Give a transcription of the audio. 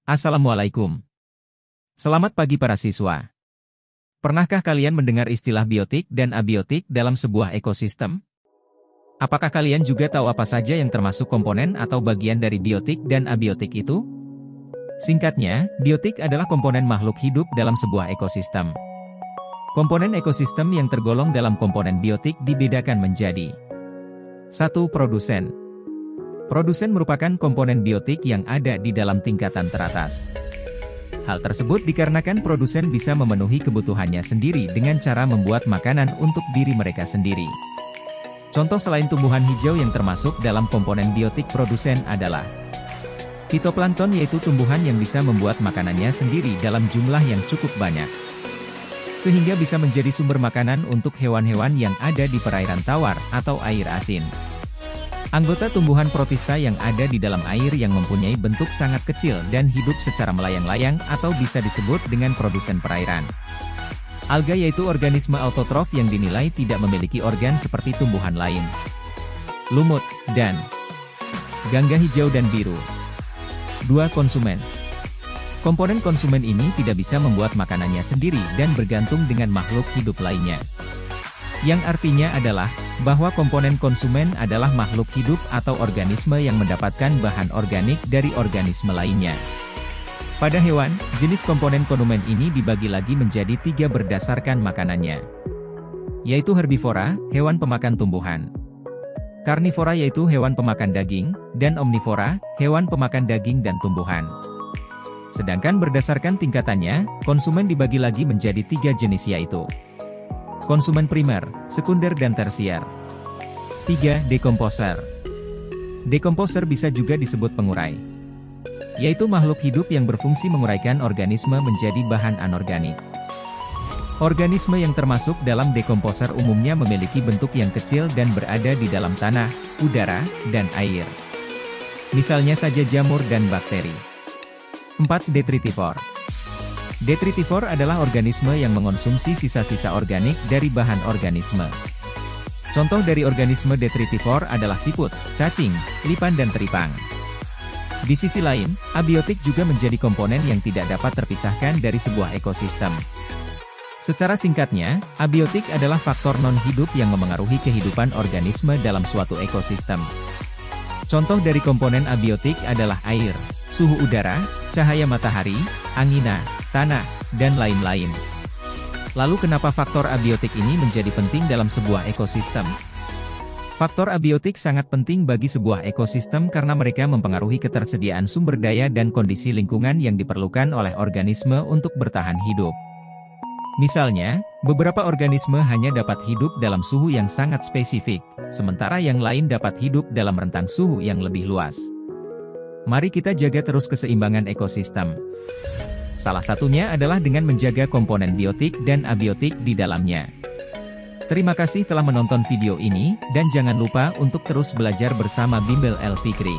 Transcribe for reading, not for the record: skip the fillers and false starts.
Assalamualaikum. Selamat pagi para siswa. Pernahkah kalian mendengar istilah biotik dan abiotik dalam sebuah ekosistem? Apakah kalian juga tahu apa saja yang termasuk komponen atau bagian dari biotik dan abiotik itu? Singkatnya, biotik adalah komponen makhluk hidup dalam sebuah ekosistem. Komponen ekosistem yang tergolong dalam komponen biotik dibedakan menjadi 1. Produsen. Produsen merupakan komponen biotik yang ada di dalam tingkatan teratas. Hal tersebut dikarenakan produsen bisa memenuhi kebutuhannya sendiri dengan cara membuat makanan untuk diri mereka sendiri. Contoh selain tumbuhan hijau yang termasuk dalam komponen biotik produsen adalah fitoplankton, yaitu tumbuhan yang bisa membuat makanannya sendiri dalam jumlah yang cukup banyak, sehingga bisa menjadi sumber makanan untuk hewan-hewan yang ada di perairan tawar atau air asin. Anggota tumbuhan protista yang ada di dalam air yang mempunyai bentuk sangat kecil dan hidup secara melayang-layang atau bisa disebut dengan produsen perairan. Alga, yaitu organisme autotrof yang dinilai tidak memiliki organ seperti tumbuhan lain. Lumut, dan gangga hijau dan biru. 2. Konsumen. Komponen konsumen ini tidak bisa membuat makanannya sendiri dan bergantung dengan makhluk hidup lainnya. Yang artinya adalah, bahwa komponen konsumen adalah makhluk hidup atau organisme yang mendapatkan bahan organik dari organisme lainnya. Pada hewan, jenis komponen konsumen ini dibagi lagi menjadi 3 berdasarkan makanannya, yaitu herbivora, hewan pemakan tumbuhan; karnivora, yaitu hewan pemakan daging; dan omnivora, hewan pemakan daging dan tumbuhan. Sedangkan berdasarkan tingkatannya, konsumen dibagi lagi menjadi 3 jenis, yaitu konsumen primer, sekunder dan tersier. 3. Dekomposer. Dekomposer bisa juga disebut pengurai, yaitu makhluk hidup yang berfungsi menguraikan organisme menjadi bahan anorganik. Organisme yang termasuk dalam dekomposer umumnya memiliki bentuk yang kecil dan berada di dalam tanah, udara, dan air. Misalnya saja jamur dan bakteri. 4. Detritivor. Detritivor adalah organisme yang mengonsumsi sisa-sisa organik dari bahan organisme. Contoh dari organisme detritivor adalah siput, cacing, lipan dan teripang. Di sisi lain, abiotik juga menjadi komponen yang tidak dapat terpisahkan dari sebuah ekosistem. Secara singkatnya, abiotik adalah faktor non-hidup yang memengaruhi kehidupan organisme dalam suatu ekosistem. Contoh dari komponen abiotik adalah air, suhu udara, cahaya matahari, angina, tanah, dan lain-lain. Lalu kenapa faktor abiotik ini menjadi penting dalam sebuah ekosistem? Faktor abiotik sangat penting bagi sebuah ekosistem karena mereka mempengaruhi ketersediaan sumber daya dan kondisi lingkungan yang diperlukan oleh organisme untuk bertahan hidup. Misalnya, beberapa organisme hanya dapat hidup dalam suhu yang sangat spesifik, sementara yang lain dapat hidup dalam rentang suhu yang lebih luas. Mari kita jaga terus keseimbangan ekosistem. Salah satunya adalah dengan menjaga komponen biotik dan abiotik di dalamnya. Terima kasih telah menonton video ini, dan jangan lupa untuk terus belajar bersama Bimbel El Fikri.